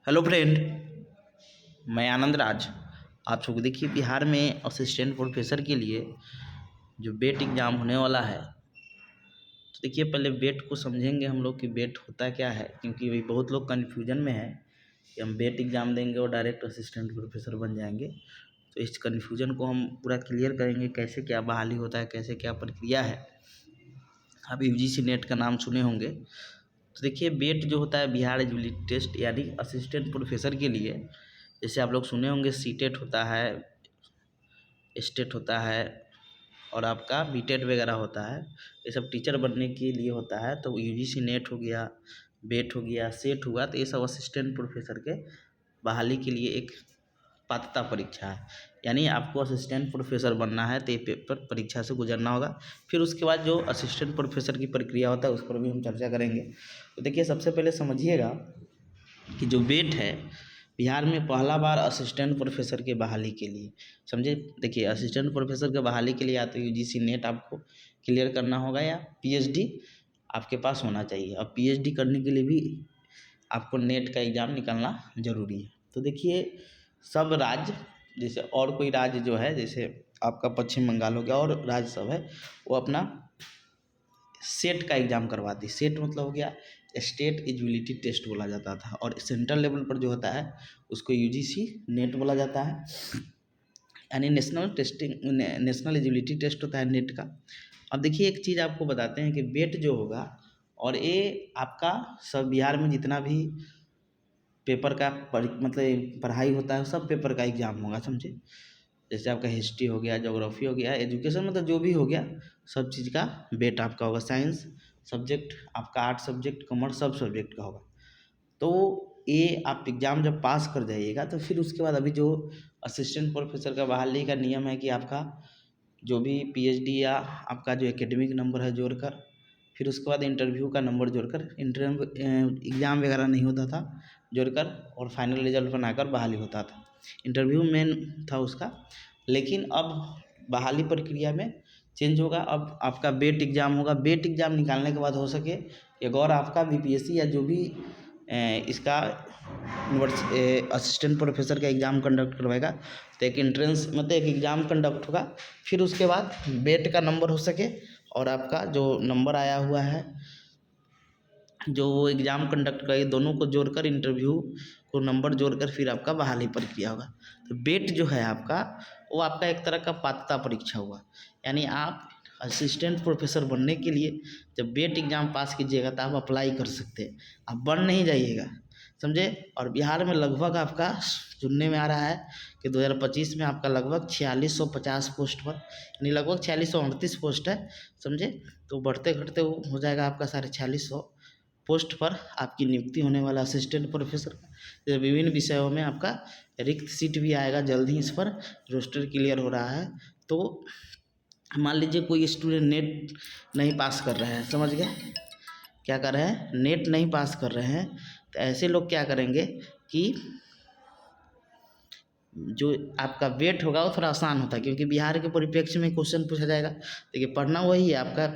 Hello friend, मैं आनंद राज। आप सबको देखिए, बिहार में असिस्टेंट प्रोफेसर के लिए जो बेट एग्ज़ाम होने वाला है, तो देखिए पहले बेट को समझेंगे हम लोग कि बेट होता क्या है, क्योंकि अभी बहुत लोग कन्फ्यूजन में है कि हम बेट एग्ज़ाम देंगे और डायरेक्ट असिस्टेंट प्रोफेसर बन जाएंगे। तो इस कन्फ्यूजन को हम पूरा क्लियर करेंगे, कैसे क्या बहाली होता है, कैसे क्या प्रक्रिया है। आप यूजीसी नेट का नाम सुने होंगे। तो देखिए बेट जो होता है बिहार एलिजिबिलिटी टेस्ट, यानी असिस्टेंट प्रोफेसर के लिए, जैसे आप लोग सुने होंगे सीटेट होता है, स्टेट होता है और आपका बीटेट वगैरह होता है। ये सब टीचर बनने के लिए होता है। तो यूजीसी नेट हो गया, बेट हो गया, सेट हुआ, तो ये सब असिस्टेंट प्रोफेसर के बहाली के लिए एक पात्रता परीक्षा है। यानी आपको असिस्टेंट प्रोफेसर बनना है तो ये पेपर परीक्षा से गुजरना होगा। फिर उसके बाद जो असिस्टेंट प्रोफेसर की प्रक्रिया होता है उस पर भी हम चर्चा करेंगे। तो देखिए सबसे पहले समझिएगा कि जो बेट है, बिहार में पहला बार असिस्टेंट प्रोफेसर के बहाली के लिए, समझे। देखिए असिस्टेंट प्रोफेसर के बहाली के लिए या तो यूजीसी नेट आपको क्लियर करना होगा या पीएचडी आपके पास होना चाहिए। और पीएचडी करने के लिए भी आपको नेट का एग्ज़ाम निकालना ज़रूरी है। तो देखिए सब राज्य, जैसे और कोई राज्य जो है, जैसे आपका पश्चिम बंगाल हो गया और राज्य सब है, वो अपना सेट का एग्ज़ाम करवाती। सेट मतलब हो गया स्टेट एलिजिबिलिटी टेस्ट बोला जाता था, और सेंट्रल लेवल पर जो होता है उसको यूजीसी नेट बोला जाता है, यानी नेशनल एलिजिबिलिटी टेस्ट होता है नेट का। अब देखिए एक चीज़ आपको बताते हैं कि बेट जो होगा, और ये आपका सब बिहार में जितना भी पेपर का मतलब पढ़ाई होता है सब पेपर का एग्ज़ाम होगा, समझे। जैसे आपका हिस्ट्री हो गया, ज्योग्राफी हो गया, एजुकेशन मतलब जो भी हो गया, सब चीज़ का बेट आपका होगा। साइंस सब्जेक्ट आपका, आर्ट सब्जेक्ट, कॉमर्स, सब सब्जेक्ट का होगा। तो ये आप एग्ज़ाम जब पास कर जाइएगा तो फिर उसके बाद अभी जो असिस्टेंट प्रोफेसर का बहाली का नियम है कि आपका जो भी पीएचडी या आपका जो एकेडमिक नंबर है जोड़कर, फिर उसके बाद इंटरव्यू का नंबर जोड़कर, इंटरव्यू एग्ज़ाम वगैरह नहीं होता था, जोड़कर और फाइनल रिजल्ट बनाकर बहाली होता था। इंटरव्यू मेन था उसका, लेकिन अब बहाली प्रक्रिया में चेंज होगा। अब आपका बेट एग्ज़ाम होगा। बेट एग्ज़ाम निकालने के बाद हो सके कि अगर आपका बीपीएससी या जो भी इसका असिस्टेंट प्रोफेसर का एग्ज़ाम कंडक्ट करवाएगा, तो एक एंट्रेंस मतलब एक एग्ज़ाम कंडक्ट होगा। फिर उसके बाद बेट का नंबर हो सके, और आपका जो नंबर आया हुआ है जो वो एग्ज़ाम कंडक्ट करे, दोनों को जोड़कर इंटरव्यू को नंबर जोड़कर फिर आपका बहाली प्रक्रिया होगा। तो बेट जो है आपका, वो आपका एक तरह का पात्रता परीक्षा हुआ। यानी आप असिस्टेंट प्रोफेसर बनने के लिए जब बेट एग्ज़ाम पास कीजिएगा तो आप अप्लाई कर सकते हैं, आप बन नहीं जाइएगा, समझे। और बिहार में लगभग आपका सुनने में आ रहा है कि 2025 में आपका लगभग 4650 पोस्ट पर, यानी लगभग 4638 पोस्ट है, समझे। तो बढ़ते घटते वो हो जाएगा आपका 4650 पोस्ट पर आपकी नियुक्ति होने वाला असिस्टेंट प्रोफेसर का। विभिन्न विषयों में आपका रिक्त सीट भी आएगा जल्द ही, इस पर रोस्टर क्लियर हो रहा है। तो मान लीजिए कोई स्टूडेंट नेट नहीं पास कर रहे हैं, समझ गए, क्या कर रहे हैं, नेट नहीं पास कर रहे हैं, तो ऐसे लोग क्या करेंगे कि जो आपका वेट होगा वो थोड़ा आसान होता है, क्योंकि बिहार के परिप्रेक्ष्य में क्वेश्चन पूछा जाएगा। देखिए पढ़ना वही है, आपका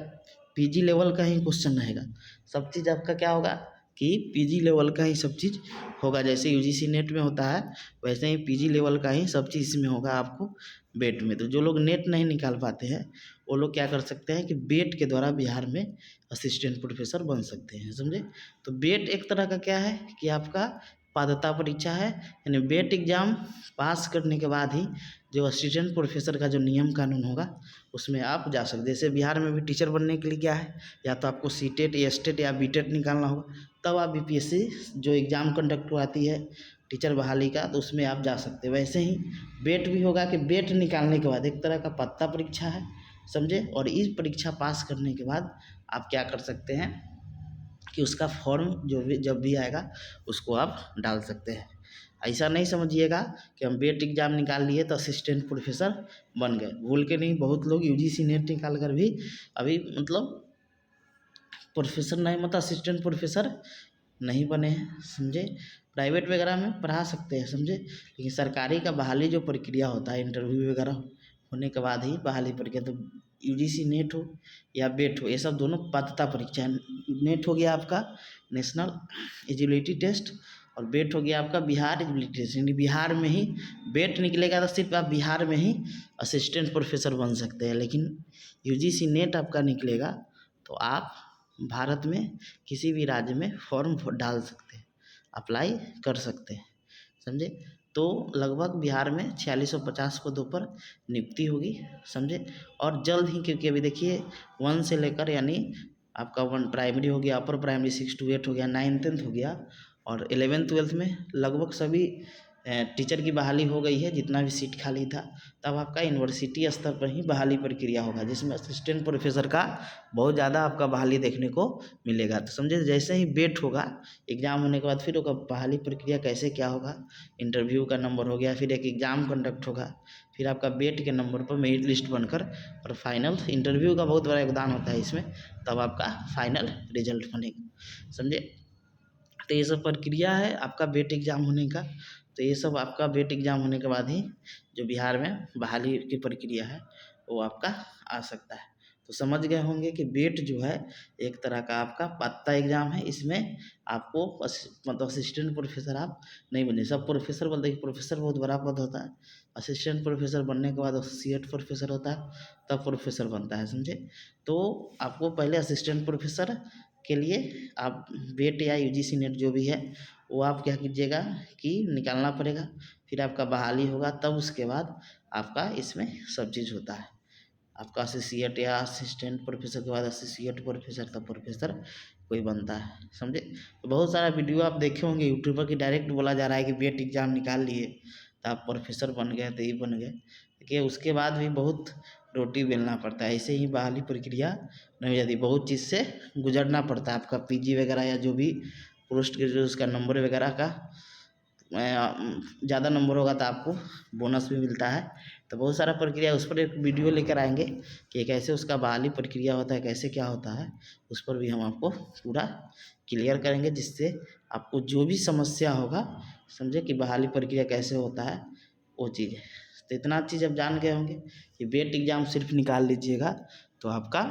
पीजी लेवल का ही क्वेश्चन रहेगा। सब चीज़ आपका क्या होगा कि पीजी लेवल का ही सब चीज़ होगा। जैसे यूजीसी नेट में होता है वैसे ही पीजी लेवल का ही सब चीज़ इसमें होगा आपको बेट में। तो जो लोग नेट नहीं निकाल पाते हैं वो लोग क्या कर सकते हैं कि बेट के द्वारा बिहार में असिस्टेंट प्रोफेसर बन सकते हैं, समझे। तो बेट एक तरह का क्या है कि आपका पात्रता परीक्षा है, यानी बेट एग्ज़ाम पास करने के बाद ही जो असिस्टेंट प्रोफेसर का जो नियम कानून होगा उसमें आप जा सकते। जैसे बिहार में भी टीचर बनने के लिए क्या है, या तो आपको सीटेट या स्टेट या बीटेट निकालना होगा, तब आप बीपीएससी जो एग्ज़ाम कंडक्ट करवाती है टीचर बहाली का, तो उसमें आप जा सकते हैं। वैसे ही बेट भी होगा कि बेट निकालने के बाद एक तरह का पात्रता परीक्षा है, समझे। और इस परीक्षा पास करने के बाद आप क्या कर सकते हैं कि उसका फॉर्म जो भी जब भी आएगा उसको आप डाल सकते हैं। ऐसा नहीं समझिएगा कि हम बेट एग्ज़ाम निकाल लिए तो असिस्टेंट प्रोफेसर बन गए, भूल के नहीं। बहुत लोग यूजीसी नेट निकाल कर भी अभी मतलब प्रोफेसर नहीं, मतलब असिस्टेंट प्रोफेसर नहीं बने हैं, समझे। प्राइवेट वगैरह में पढ़ा सकते हैं, समझे, लेकिन सरकारी का बहाली जो प्रक्रिया होता है इंटरव्यू वगैरह होने के बाद ही बहाली प्रक्रिया। तो यूजीसी नेट हो या बेट हो, ये सब दोनों पात्रता परीक्षा है। नेट हो गया आपका नेशनल एलिजिबिलिटी टेस्ट, और बेट हो गया आपका बिहार एबिलिटेशन, बिहार में ही बेट निकलेगा तो सिर्फ आप बिहार में ही असिस्टेंट प्रोफेसर बन सकते हैं। लेकिन यूजीसी नेट आपका निकलेगा तो आप भारत में किसी भी राज्य में फॉर्म डाल सकते हैं, अप्लाई कर सकते हैं, समझे। तो लगभग बिहार में 4650 पदों पर नियुक्ति होगी, समझे। और जल्द ही, क्योंकि अभी देखिए 1 से लेकर यानी आपका 1 प्राइमरी हो गया, अपर प्राइमरी 6 to 8 हो गया, 9 10th हो गया, और 11th 12th में लगभग सभी टीचर की बहाली हो गई है, जितना भी सीट खाली था। तब आपका यूनिवर्सिटी स्तर पर ही बहाली प्रक्रिया होगा, जिसमें असिस्टेंट प्रोफेसर का बहुत ज़्यादा आपका बहाली देखने को मिलेगा। तो समझे, जैसे ही बेट होगा एग्ज़ाम होने के बाद फिर होगा बहाली प्रक्रिया कैसे क्या होगा, इंटरव्यू का नंबर हो गया, फिर एक एग्ज़ाम कंडक्ट होगा, फिर आपका बेट के नंबर पर मेरिट लिस्ट बनकर और फाइनल इंटरव्यू का बहुत बड़ा योगदान होता है इसमें, तब आपका फाइनल रिजल्ट बनेगा, समझे। तो ये सब प्रक्रिया है आपका बेट एग्ज़ाम होने का। तो ये सब आपका बेट एग्ज़ाम होने के बाद ही जो बिहार में बहाली की प्रक्रिया है वो आपका आ सकता है। तो समझ गए होंगे कि बेट जो है एक तरह का आपका पात्रता एग्ज़ाम है। इसमें आपको मतलब असिस्टेंट प्रोफेसर आप नहीं बने, सब प्रोफेसर बोलते हैं कि प्रोफेसर बहुत बड़ा पद होता है, असिस्टेंट प्रोफेसर बनने के बाद एसोसिएट प्रोफेसर होता है, तब प्रोफेसर बनता है, समझे। तो आपको पहले असिस्टेंट प्रोफेसर के लिए आप बेट या यूजीसी नेट जो भी है वो आप क्या कीजिएगा कि निकालना पड़ेगा, फिर आपका बहाली होगा, तब उसके बाद आपका इसमें सब चीज़ होता है। आपका एसोसिएट या असिस्टेंट प्रोफेसर के बाद एसोसिएट प्रोफेसर, तब प्रोफेसर कोई बनता है, समझे। तो बहुत सारा वीडियो आप देखे होंगे यूट्यूब पर कि डायरेक्ट बोला जा रहा है कि बेट एग्ज़ाम निकाल लिए तो आप प्रोफेसर बन गए, तो ये बन गए। देखिए उसके बाद भी बहुत रोटी बेलना पड़ता है, ऐसे ही बहाली प्रक्रिया नहीं हो जाती, बहुत चीज़ से गुजरना पड़ता है। आपका पीजी वगैरह या जो भी पोस्ट ग्रेजुएट उसका नंबर वगैरह का ज़्यादा नंबर होगा तो आपको बोनस भी मिलता है। तो बहुत सारा प्रक्रिया, उस पर एक वीडियो लेकर आएंगे कि कैसे उसका बहाली प्रक्रिया होता है, कैसे क्या होता है, उस पर भी हम आपको पूरा क्लियर करेंगे, जिससे आपको जो भी समस्या होगा, समझे, कि बहाली प्रक्रिया कैसे होता है वो चीज़ है। तो इतना चीज़ अब जान गए होंगे कि बेट एग्ज़ाम सिर्फ निकाल लीजिएगा तो आपका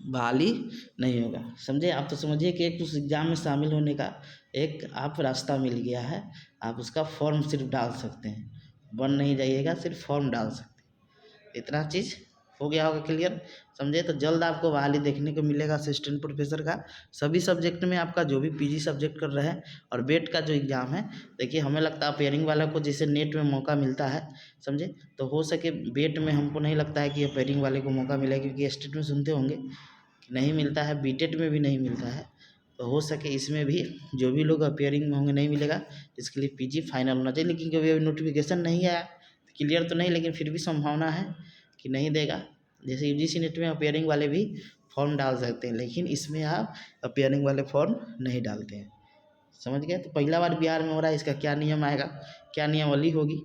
बहाली नहीं होगा, समझे। आप तो समझिए कि एक उस एग्ज़ाम में शामिल होने का एक आप रास्ता मिल गया है, आप उसका फॉर्म सिर्फ डाल सकते हैं, बन नहीं जाइएगा, सिर्फ फॉर्म डाल सकते हैं। इतना चीज़ हो गया होगा क्लियर, समझे। तो जल्द आपको बहाली देखने को मिलेगा असिस्टेंट प्रोफेसर का, सभी सब्जेक्ट में आपका जो भी पीजी सब्जेक्ट कर रहे हैं। और बेट का जो एग्ज़ाम है, देखिए हमें लगता है अपेयरिंग वाला को जैसे नेट में मौका मिलता है, समझे, तो हो सके बेट में हमको नहीं लगता है कि अपेयरिंग वाले को मौका मिलेगा, क्योंकि स्टेट में सुनते होंगे कि नहीं मिलता है, बीटेट में भी नहीं मिलता है। तो हो सके इसमें भी जो भी लोग अपेयरिंग में होंगे नहीं मिलेगा, इसके लिए पीजी फाइनल होना चाहिए। लेकिन कभी अभी नोटिफिकेशन नहीं आया, क्लियर तो नहीं, लेकिन फिर भी संभावना है कि नहीं देगा। जैसे यूजीसी नेट में अपेयरिंग वाले भी फॉर्म डाल सकते हैं, लेकिन इसमें आप अपेयरिंग वाले फॉर्म नहीं डालते हैं, समझ गए। तो पहला बार बिहार में हो रहा है, इसका क्या नियम आएगा, क्या नियमावली होगी,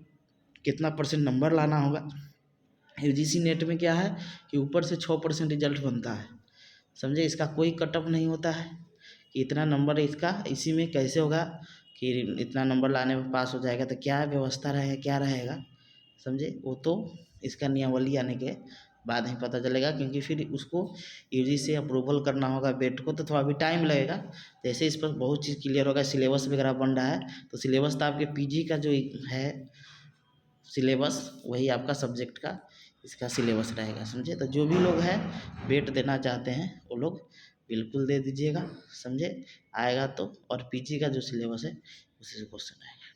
कितना % नंबर लाना होगा। यूजीसी नेट में क्या है कि ऊपर से 6% रिजल्ट बनता है, समझे। इसका कोई कट ऑफ नहीं होता है कि इतना नंबर इसका इसी में कैसे होगा कि इतना नंबर लाने में पास हो जाएगा, तो क्या व्यवस्था रहेगा, क्या रहेगा, समझे। वो तो इसका नियमावली आने के बाद ही पता चलेगा, क्योंकि फिर उसको यूजीसी से अप्रूवल करना होगा बेट को, तो थोड़ा भी टाइम लगेगा। जैसे इस पर बहुत चीज़ क्लियर होगा, सिलेबस वगैरह बन रहा है, तो सिलेबस तो आपके पीजी का जो है सिलेबस वही आपका सब्जेक्ट का इसका सिलेबस रहेगा, समझे। तो जो भी लोग हैं बेट देना चाहते हैं वो लोग बिल्कुल दे दीजिएगा, समझे, आएगा तो। और पीजी का जो सिलेबस है उसी से क्वेश्चन आएगा।